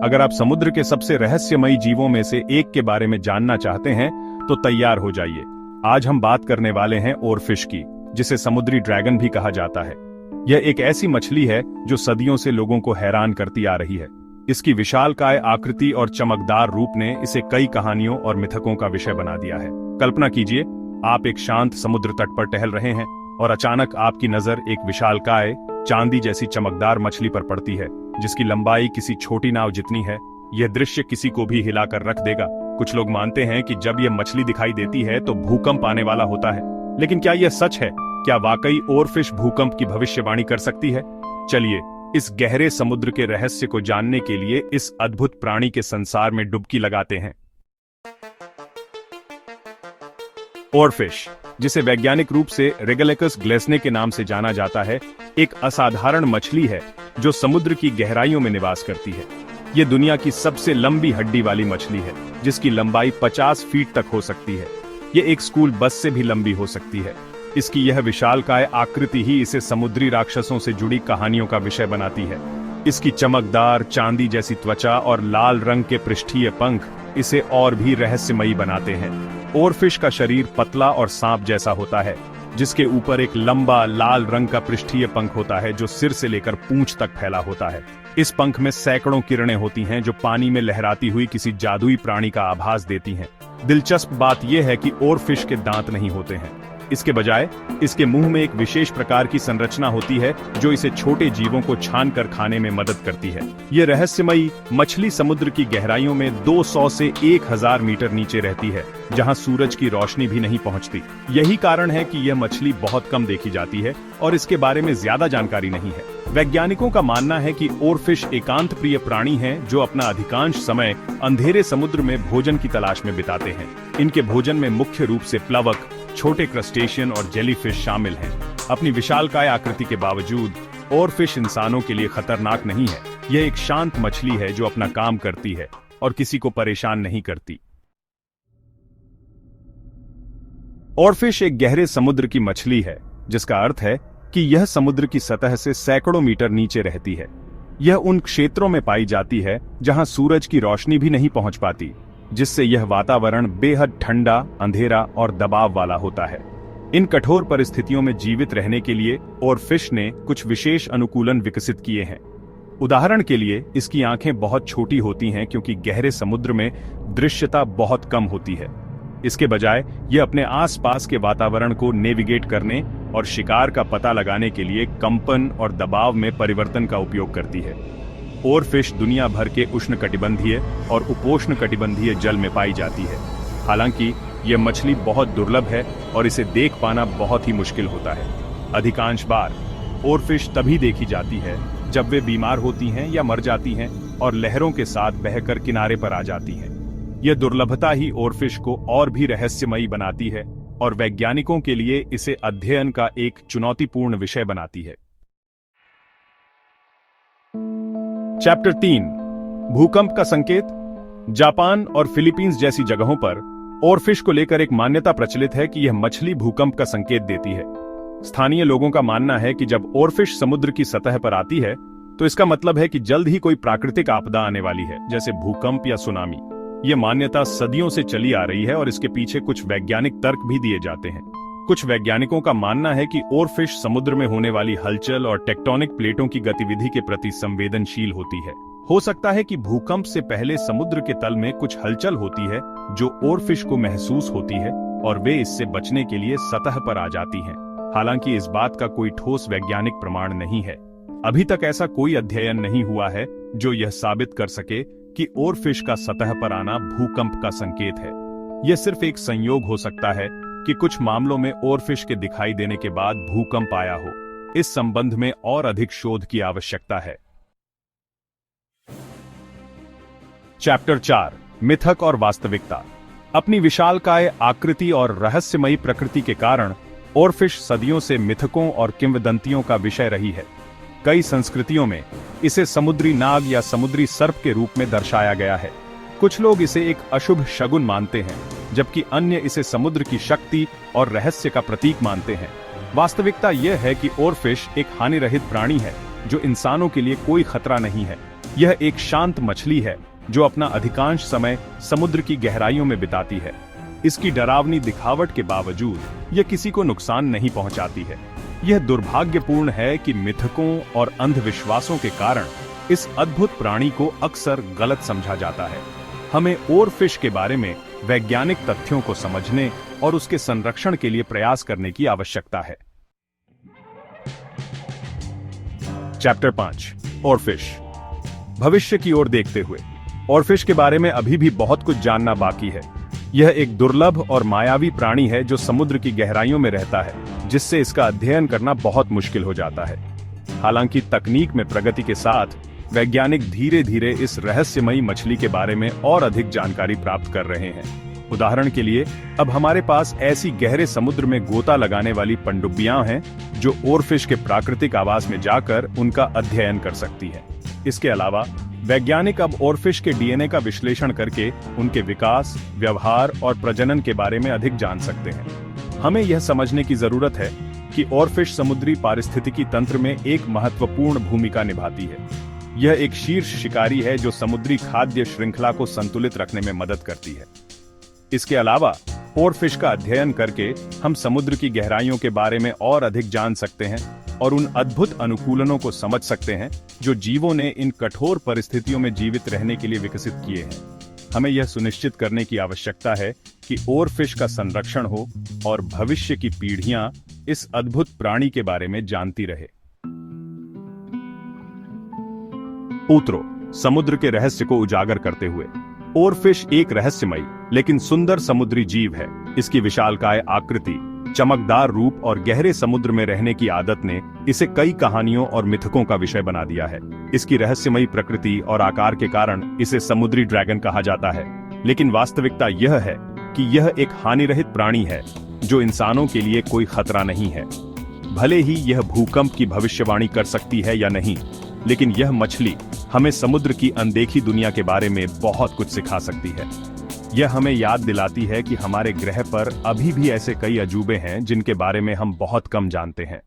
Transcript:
अगर आप समुद्र के सबसे रहस्यमयी जीवों में से एक के बारे में जानना चाहते हैं तो तैयार हो जाइए। आज हम बात करने वाले हैं ओरफिश की, जिसे समुद्री ड्रैगन भी कहा जाता है। यह एक ऐसी मछली है जो सदियों से लोगों को हैरान करती आ रही है। इसकी विशालकाय आकृति और चमकदार रूप ने इसे कई कहानियों और मिथकों का विषय बना दिया है। कल्पना कीजिए, आप एक शांत समुद्र तट पर टहल रहे हैं और अचानक आपकी नजर एक विशालकाय चांदी जैसी चमकदार मछली पर पड़ती है, जिसकी लंबाई किसी छोटी नाव जितनी है। यह दृश्य किसी को भी हिलाकर रख देगा। कुछ लोग मानते हैं कि जब यह मछली दिखाई देती है तो भूकंप आने वाला होता है, लेकिन क्या यह सच है? क्या वाकई ओरफिश भूकंप की भविष्यवाणी कर सकती है? चलिए इस गहरे समुद्र के रहस्य को जानने के लिए इस अद्भुत प्राणी के संसार में डुबकी लगाते हैं। ओरफिश, जिसे वैज्ञानिक रूप से रेगुलेकस ग्लेसने के नाम से जाना जाता है, एक असाधारण मछली है जो समुद्र की गहराइयों में निवास करती है। ये दुनिया की सबसे लंबी हड्डी वाली मछली है, जिसकी लंबाई 50 फीट तक हो सकती है। ये एक स्कूल बस से भी लंबी हो सकती है। इसकी यह विशालकाय आकृति ही इसे समुद्री राक्षसों से जुड़ी कहानियों का विषय बनाती है। इसकी चमकदार चांदी जैसी त्वचा और लाल रंग के पृष्ठीय पंख इसे और भी रहस्यमयी बनाते हैं। ओरफिश का शरीर पतला और सांप जैसा होता है, जिसके ऊपर एक लंबा लाल रंग का पृष्ठीय पंख होता है जो सिर से लेकर पूंछ तक फैला होता है। इस पंख में सैकड़ों किरणें होती हैं जो पानी में लहराती हुई किसी जादुई प्राणी का आभास देती हैं। दिलचस्प बात यह है कि ओरफिश के दांत नहीं होते हैं। इसके बजाय इसके मुंह में एक विशेष प्रकार की संरचना होती है जो इसे छोटे जीवों को छानकर खाने में मदद करती है। ये रहस्यमयी मछली समुद्र की गहराइयों में 200 से 1000 मीटर नीचे रहती है, जहां सूरज की रोशनी भी नहीं पहुंचती। यही कारण है कि यह मछली बहुत कम देखी जाती है और इसके बारे में ज्यादा जानकारी नहीं है। वैज्ञानिकों का मानना है कि ओरफिश एकांत प्रिय प्राणी हैं जो अपना अधिकांश समय अंधेरे समुद्र में भोजन की तलाश में बिताते हैं। इनके भोजन में मुख्य रूप से प्लवक, छोटे क्रस्टेशियन और जेलीफिश शामिल हैं। अपनी विशालकाय आकृति के बावजूद ओरफिश इंसानों के लिए खतरनाक नहीं है। यह एक शांत मछली है जो अपना काम करती है और किसी को परेशान नहीं करती। ओरफिश एक गहरे समुद्र की मछली है, जिसका अर्थ है कि यह समुद्र की सतह से सैकड़ों मीटर नीचे रहती है। यह उन क्षेत्रों में पाई जाती है जहां सूरज की रोशनी भी नहीं पहुंच पाती, जिससे यह वातावरण बेहद ठंडा, अंधेरा और दबाव वाला होता है। इन कठोर परिस्थितियों में जीवित रहने के लिए ओरफिश ने कुछ विशेष अनुकूलन विकसित किए हैं। उदाहरण के लिए इसकी आंखें बहुत छोटी होती हैं क्योंकि गहरे समुद्र में दृश्यता बहुत कम होती है। इसके बजाय यह अपने आसपास के वातावरण को नेविगेट करने और शिकार का पता लगाने के लिए कंपन और दबाव में परिवर्तन का उपयोग करती है। ओरफिश दुनिया भर के उष्णकटिबंधीय और उपोष्णकटिबंधीय जल में पाई जाती है। हालांकि यह मछली बहुत दुर्लभ है और इसे देख पाना बहुत ही मुश्किल होता है। अधिकांश बार ओरफिश तभी देखी जाती है जब वे बीमार होती हैं या मर जाती हैं और लहरों के साथ बहकर किनारे पर आ जाती हैं। यह दुर्लभता ही ओरफिश को और भी रहस्यमयी बनाती है और वैज्ञानिकों के लिए इसे अध्ययन का एक चुनौतीपूर्ण विषय बनाती है। चैप्टर 3, भूकंप का संकेत। जापान और फिलीपींस जैसी जगहों पर ओरफिश को लेकर एक मान्यता प्रचलित है कि यह मछली भूकंप का संकेत देती है। स्थानीय लोगों का मानना है कि जब ओरफिश समुद्र की सतह पर आती है तो इसका मतलब है कि जल्द ही कोई प्राकृतिक आपदा आने वाली है, जैसे भूकंप या सुनामी। यह मान्यता सदियों से चली आ रही है और इसके पीछे कुछ वैज्ञानिक तर्क भी दिए जाते हैं। कुछ वैज्ञानिकों का मानना है कि ओरफिश समुद्र में होने वाली हलचल और टेक्टोनिक प्लेटों की गतिविधि के प्रति संवेदनशील होती है। हो सकता है कि भूकंप से पहले समुद्र के तल में कुछ हलचल होती है जो ओरफिश को महसूस होती है और वे इससे बचने के लिए सतह पर आ जाती हैं। हालांकि इस बात का कोई ठोस वैज्ञानिक प्रमाण नहीं है। अभी तक ऐसा कोई अध्ययन नहीं हुआ है जो यह साबित कर सके कि ओरफिश का सतह पर आना भूकंप का संकेत है। यह सिर्फ एक संयोग हो सकता है कि कुछ मामलों में ओरफिश के दिखाई देने के बाद भूकंप आया हो। इस संबंध में और अधिक शोध की आवश्यकता है। चैप्टर 4, मिथक और वास्तविकता। अपनी विशालकाय आकृति और रहस्यमयी प्रकृति के कारण ओरफिश सदियों से मिथकों और किंवदंतियों का विषय रही है। कई संस्कृतियों में इसे समुद्री नाग या समुद्री सर्प के रूप में दर्शाया गया है। कुछ लोग इसे एक अशुभ शगुन मानते हैं, जबकि अन्य इसे समुद्र की शक्ति और रहस्य का प्रतीक मानते हैं। वास्तविकता यह है कि ओरफिश एक हानिरहित प्राणी है जो इंसानों के लिए कोई खतरा नहीं है। यह एक शांत मछली है जो अपना अधिकांश समय समुद्र की गहराइयों में बिताती है। इसकी डरावनी दिखावट के बावजूद यह किसी को नुकसान नहीं पहुंचाती है। यह दुर्भाग्यपूर्ण है कि मिथकों और अंधविश्वासों के कारण इस अद्भुत प्राणी को अक्सर गलत समझा जाता है। हमें ओरफिश के बारे में वैज्ञानिक तथ्यों को समझने और उसके संरक्षण के लिए प्रयास करने की आवश्यकता है। Chapter 5 oarfish. भविष्य की ओर देखते हुए ओरफिश के बारे में अभी भी बहुत कुछ जानना बाकी है। यह एक दुर्लभ और मायावी प्राणी है जो समुद्र की गहराइयों में रहता है, जिससे इसका अध्ययन करना बहुत मुश्किल हो जाता है। हालांकि तकनीक में प्रगति के साथ वैज्ञानिक धीरे धीरे इस रहस्यमयी मछली के बारे में और अधिक जानकारी प्राप्त कर रहे हैं। उदाहरण के लिए, अब हमारे पास ऐसी गहरे समुद्र में गोता लगाने वाली पनडुब्बियां हैं जो ओरफिश के प्राकृतिक आवास में जाकर उनका अध्ययन कर सकती हैं। इसके अलावा वैज्ञानिक अब ओरफिश के डीएनए का विश्लेषण करके उनके विकास, व्यवहार और प्रजनन के बारे में अधिक जान सकते हैं। हमें यह समझने की जरूरत है कि ओरफिश समुद्री पारिस्थितिकी तंत्र में एक महत्वपूर्ण भूमिका निभाती है। यह एक शीर्ष शिकारी है जो समुद्री खाद्य श्रृंखला को संतुलित रखने में मदद करती है। इसके अलावा ओरफिश का अध्ययन करके हम समुद्र की गहराइयों के बारे में और अधिक जान सकते हैं और उन अद्भुत अनुकूलनों को समझ सकते हैं जो जीवों ने इन कठोर परिस्थितियों में जीवित रहने के लिए विकसित किए हैं। हमें यह सुनिश्चित करने की आवश्यकता है कि ओरफिश का संरक्षण हो और भविष्य की पीढ़ियां इस अद्भुत प्राणी के बारे में जानती रहे। उत्तरों, समुद्र के रहस्य को उजागर करते हुए ओरफिश एक रहस्यमयी लेकिन सुंदर समुद्री जीव है। इसकी विशालकाय आकृति, चमकदार रूप और गहरे समुद्र में रहने की आदत ने इसे कई कहानियों और मिथकों का विषय बना दिया है। इसकी रहस्यमयी प्रकृति और आकार के कारण इसे समुद्री ड्रैगन कहा जाता है। लेकिन वास्तविकता यह है कि यह एक हानिरहित प्राणी है जो इंसानों के लिए कोई खतरा नहीं है। भले ही यह भूकंप की भविष्यवाणी कर सकती है या नहीं, लेकिन यह मछली हमें समुद्र की अनदेखी दुनिया के बारे में बहुत कुछ सिखा सकती है। यह हमें याद दिलाती है कि हमारे ग्रह पर अभी भी ऐसे कई अजूबे हैं जिनके बारे में हम बहुत कम जानते हैं।